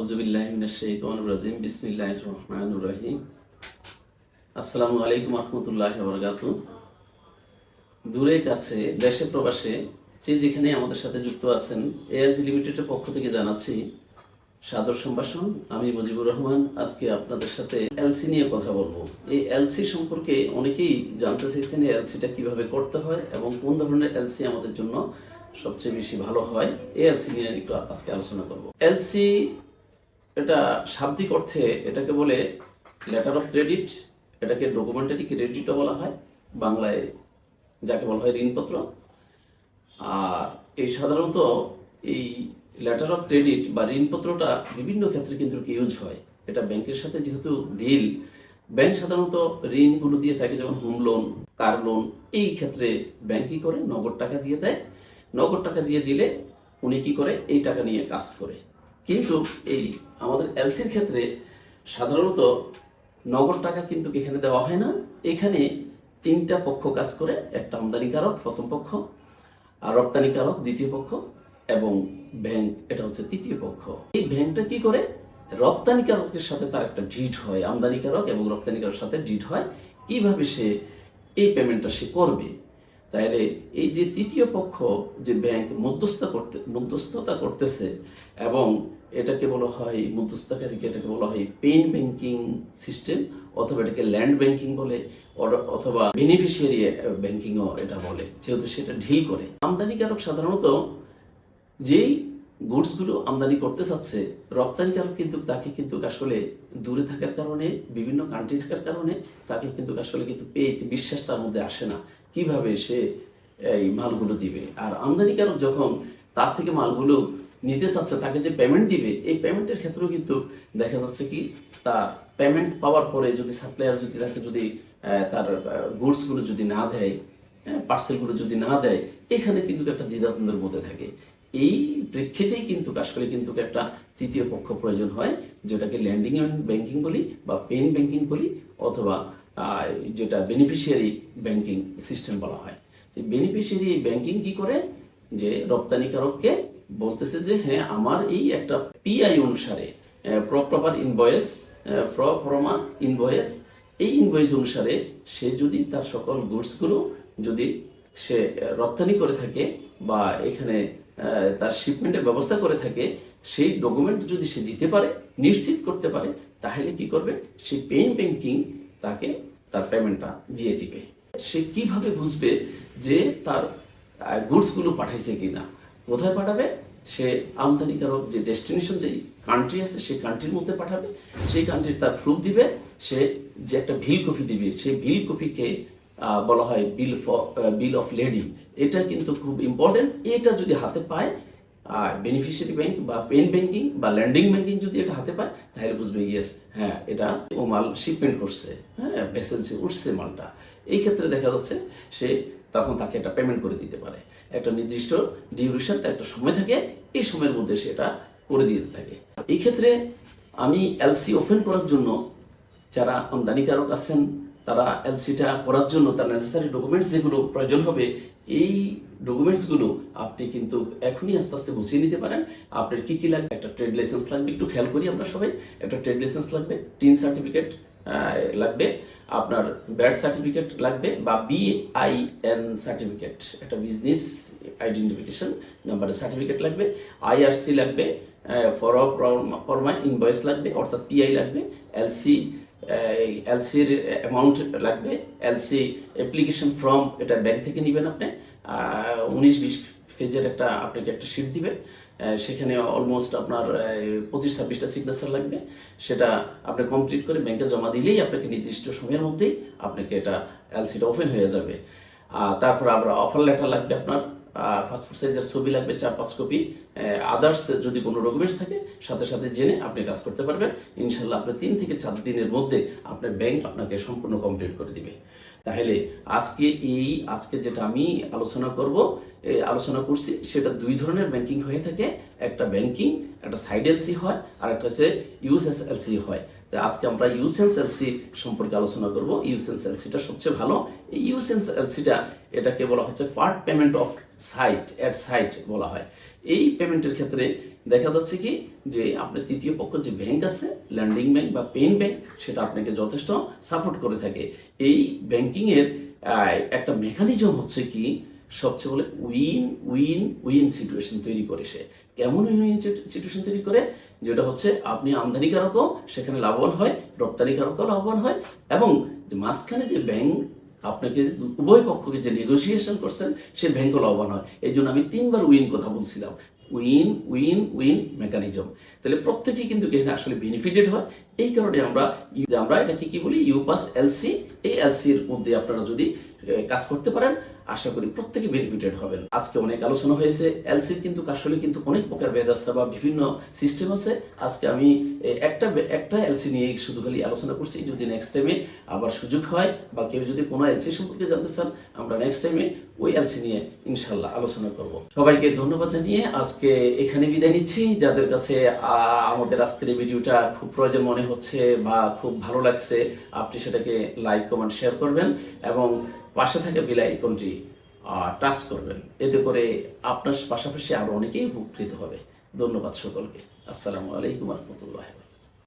আউযুবিল্লাহি মিনাশ শাইতানির রাজিম বিসমিল্লাহির রহমানির রহিম। আসসালামু আলাইকুম ওয়া রাহমাতুল্লাহি ওয়া বারাকাতুহু। দূরে কাছে দেশে প্রবাসে যে যেখানে আমাদের সাথে যুক্ত আছেন, এএলজি লিমিটেডের পক্ষ থেকে জানাচ্ছি সাদর সম্ভাষণ। আমি মুজিবুর রহমান। আজকে আপনাদের সাথে এলসি নিয়ে কথা বলবো। এই এলসি সম্পর্কে অনেকেই জানতে চাইছেন এলসিটা কিভাবে করতে হয় এবং কোন ধরনের এলসি আমাদের জন্য সবচেয়ে বেশি ভালো হয়। এই এলসি নিয়ে একটু আজকে আলোচনা করব। এলসি এটা শাব্দিক অর্থে এটাকে বলে লেটার অফ ক্রেডিট, এটাকে ডকুমেন্টারি ক্রেডিটও বলা হয়, বাংলায় যাকে বলা হয় ঋণপত্র। আর এই সাধারণত এই লেটার অফ ক্রেডিট বা ঋণপত্রটা বিভিন্ন ক্ষেত্রে কিন্তু ইউজ হয়। এটা ব্যাংকের সাথে যেহেতু ডিল, ব্যাংক সাধারণত ঋণগুলো দিয়ে থাকে, যেমন হোম লোন, কার লোন। এই ক্ষেত্রে ব্যাংক কি করে, নগদ টাকা দিয়ে দেয়। নগদ টাকা দিয়ে দিলে উনি কি করে, এই টাকা নিয়ে কাজ করে। কিন্তু এই আমাদের এলসির ক্ষেত্রে সাধারণত নগদ টাকা কিন্তু এখানে দেওয়া হয় না। এখানে তিনটা পক্ষ কাজ করে, একটা আমদানিকারক প্রথম পক্ষ, আর রপ্তানিকারক দ্বিতীয় পক্ষ, এবং ব্যাংক এটা হচ্ছে তৃতীয় পক্ষ। এই ব্যাংকটা কি করে, রপ্তানিকারকের সাথে তার একটা ডিড হয়, আমদানিকারক এবং রপ্তানিকারকের সাথে ডিড হয় কিভাবে সে এই পেমেন্টটা সে করবে। তাইলে এই যে তৃতীয় পক্ষ যে ব্যাংক মধ্যস্থতা করতেছে, এবং এটাকে বলা হয় মধ্যস্থতাকারীকে, এটাকে বলা হয় পেইন ব্যাংকিং সিস্টেম, অথবা এটাকে ল্যান্ড ব্যাংকিং বলে, অথবা বেনিফিশিয়ারি ব্যাংকিংও এটা বলে, যেহেতু সেটা ডিল করে। আমদানিকারক সাধারণত যেই গুডসগুলো আমদানি করতে চাচ্ছে, রপ্তানিকারক কিন্তু তাকে কিন্তু আসলে দূরে থাকার কারণে, বিভিন্ন কান্ট্রি থাকার কারণে তাকে কিন্তু আসলে কিন্তু পেতে বিশ্বাস তার মধ্যে আসে না কিভাবে সে এই মালগুলো দিবে। আর আমদানিকারক যখন তার থেকে মালগুলো নিতে চাচ্ছে, তাকে যে পেমেন্ট দিবে, এই পেমেন্টের ক্ষেত্রেও কিন্তু দেখা যাচ্ছে কি, তার পেমেন্ট পাওয়ার পরে যদি সাপ্লায়ার যদি তাকে যদি তার গুডসগুলো যদি না দেয়, পার্সেলগুলো যদি না দেয়, এখানে কিন্তু একটা দ্বিধাদ্বন্দ্বের মধ্যে থাকে। এই প্রেক্ষিতেই কিন্তু আসলে কিন্তু একটা তৃতীয় পক্ষ প্রয়োজন হয়, যেটাকে ল্যান্ডিং ব্যাংকিং বলি বা পেইন ব্যাংকিং বলি, অথবা যেটা বেনিফিশিয়ারি ব্যাংকিং সিস্টেম বলা হয়। বেনিফিশিয়ারি ব্যাংকিং কি করে, যে রপ্তানিকারককে বলতেছে যে হ্যাঁ, আমার এই একটা পিআই অনুসারে, প্রপার ইনভয়েস, ফরমা ইনভয়েস, এই ইনভয়েস অনুসারে সে যদি তার সকল গুডসগুলো যদি সে রপ্তানি করে থাকে বা এখানে তার শিপমেন্টের ব্যবস্থা করে থাকে, সেই ডকুমেন্ট যদি সে দিতে পারে, নিশ্চিত করতে পারে, তাহলে কি করবে, সেই পেইন ব্যাংকিং তাকে তার পেমেন্টটা দিয়ে দিবে। সে কিভাবে বুঝবে যে তার গুডসগুলো পাঠাইছে কিনা, কোথায় পাঠাবে, সে আমদানিকারক যে ডেস্টিনেশন, যে কান্ট্রি আছে সেই কান্ট্রির মধ্যে পাঠাবে। সেই কান্ট্রির তার প্রুফ দিবে, সে যে একটা বিল কপি দিবে, সেই বিল কপিকে বলা হয় বিল অফ লেডিং। এটা কিন্তু খুব ইম্পর্টেন্ট। এটা যদি হাতে পায় বেনিফিশিয়ারি ব্যাংক বা পেইন ব্যাংকিং বা ল্যান্ডিং ব্যাংকিং যদি এটা হাতে পায়, তাহলে বুঝবে ইয়েস, হ্যাঁ, এটা ও মাল শিপমেন্ট করছে, হ্যাঁ, ভেসেলসে উঠছে মালটা। এই ক্ষেত্রে দেখা যাচ্ছে সে তখন তাকে একটা পেমেন্ট করে দিতে পারে। একটা নির্দিষ্ট ডিউরেশন, একটা সময় থাকে, এই সময়ের মধ্যে সেটা করে দিতে থাকে। এই ক্ষেত্রে আমি এলসি ওপেন করার জন্য যারা আমদানিকারক আছেন, তারা এলসিটা করার জন্য তার নেসেসারি ডকুমেন্টস যেগুলো প্রয়োজন হবে, এই ডকুমেন্টসগুলো আপনি কিন্তু এখনই আস্তে আস্তে গুছিয়ে নিতে পারেন। আপনার কি কি লাগবে, একটা ট্রেড লাইসেন্স লাগবে, একটু খেয়াল করি আমরা সবাই, একটা ট্রেড লাইসেন্স লাগবে, টিন সার্টিফিকেট লাগবে, আপনার ব্যাট সার্টিফিকেট লাগবে বা BIN সার্টিফিকেট, একটা বিজনেস আইডেন্টিফিকেশন নাম্বারের সার্টিফিকেট লাগবে, IRC লাগবে, ফরমা ইনভয়েস লাগবে অর্থাৎ PI লাগবে, এলসির অ্যামাউন্ট লাগবে, এলসি অ্যাপ্লিকেশন ফর্ম, এটা ব্যাংক থেকে নেবেন আপনি, 19-20 পেজের একটা আপনাকে একটা শিট দিবে, সেখানে অলমোস্ট আপনার 25-26টা সিগনেচার লাগবে। সেটা আপনি কমপ্লিট করে ব্যাংকে জমা দিলেই আপনাকে নির্দিষ্ট সময়ের মধ্যেই আপনাকে এটা এলসিটা ওপেন হয়ে যাবে। তারপর আবার অফার লেটার লাগবে, আপনার পাসপোর্ট সাইজের ছবি লাগবে 4-5 কপি, আদার্স যদি কোনো ডকুমেন্টস থাকে সাথে সাথে জেনে আপনি কাজ করতে পারবেন। ইনশাল্লাহ আপনি 3 থেকে 4 দিনের মধ্যে আপনার ব্যাংক আপনাকে সম্পূর্ণ কমপ্লিট করে দিবে। তাহলে আজকে যেটা আমি আলোচনা করছি, সেটা 2 ধরনের ব্যাংকিং হয়ে থাকে। একটা ব্যাংকিং, একটা সাইড এলসি হয়, আর একটা হচ্ছে ইউসেন্স এলসি হয়। আজকে আমরা ইউসেন্স এলসি সম্পর্কে আলোচনা করব। ইউসেন্স এলসিটা সবচেয়ে ভালো। এই ইউসেন্স এলসিটা এটাকে বলা হচ্ছে part payment of sight, at sight বলা হয়। এই পেমেন্টের ক্ষেত্রে দেখা যাচ্ছে কি যে আপনার তৃতীয় পক্ষ যে ব্যাংক আছে, ল্যান্ডিং ব্যাংক বা পেইন ব্যাংক, সেটা আপনাকে যথেষ্ট সাপোর্ট করে থাকে। এই ব্যাংকিংয়ের একটা মেকানিজম হচ্ছে কি, সবচেয়ে বলে উইন উইন উইন সিচুয়েশন তৈরি করে। সে কেমন উইন সিচুয়েশন তৈরি করে, যেটা হচ্ছে আপনি আমদানিকারকও সেখানে লাভবান হয়, রপ্তানিকারকও লাভবান হয়, এবং যে মাঝখানে যে ব্যাংক আপনাকে উভয় পক্ষকে যে নেগোসিয়েশন করছেন সেই ব্যাংকও লাভবান হয়। এই জন্য আমি 3বার উইন কথা বলছিলাম, উইন উইন উইন মেকানিজম। তাহলে প্রত্যেকেই কিন্তু এখানে আসলে বেনিফিটেড হয়। এই কারণে আমরা এটাকে কি বলি, ইউপাস এলসি। এই এলসির মধ্যে আপনারা যদি কাজ করতে পারেন, আশা করি প্রত্যেকে বেনিফিটেড হবেন। আজকে অনেক আলোচনা হয়েছে এলসির, কিন্তু আসলে কিন্তু অনেক প্রকার ভেদ আছে বা বিভিন্ন সিস্টেম আছে। আজকে আমি একটা এলসি নিয়ে শুধু খালি আলোচনা করছি। যদি নেক্সট টাইমে আবার সুযোগ হয় বা কেউ যদি কোনো এলসি সম্পর্কে জানতে চান, আমরা নেক্সট টাইমে ওই এলসি নিয়ে ইনশাল্লাহ আলোচনা করব। সবাইকে ধন্যবাদ জানিয়ে আজকে এখানে বিদায় নিচ্ছি। যাদের কাছে আমাদের আজকের এই ভিডিওটা খুব প্রয়োজন মনে হচ্ছে বা খুব ভালো লাগছে, আপনি সেটাকে লাইক, কমেন্ট, শেয়ার করবেন এবং পাশে থাকা বেল আইকনটি টাচ করবেন। এতে করে আপনার পাশাপাশি আরো অনেকেই উপকৃত হবে। ধন্যবাদ সকলকে। আসসালামু আলাইকুম রহমতুল্লাহ।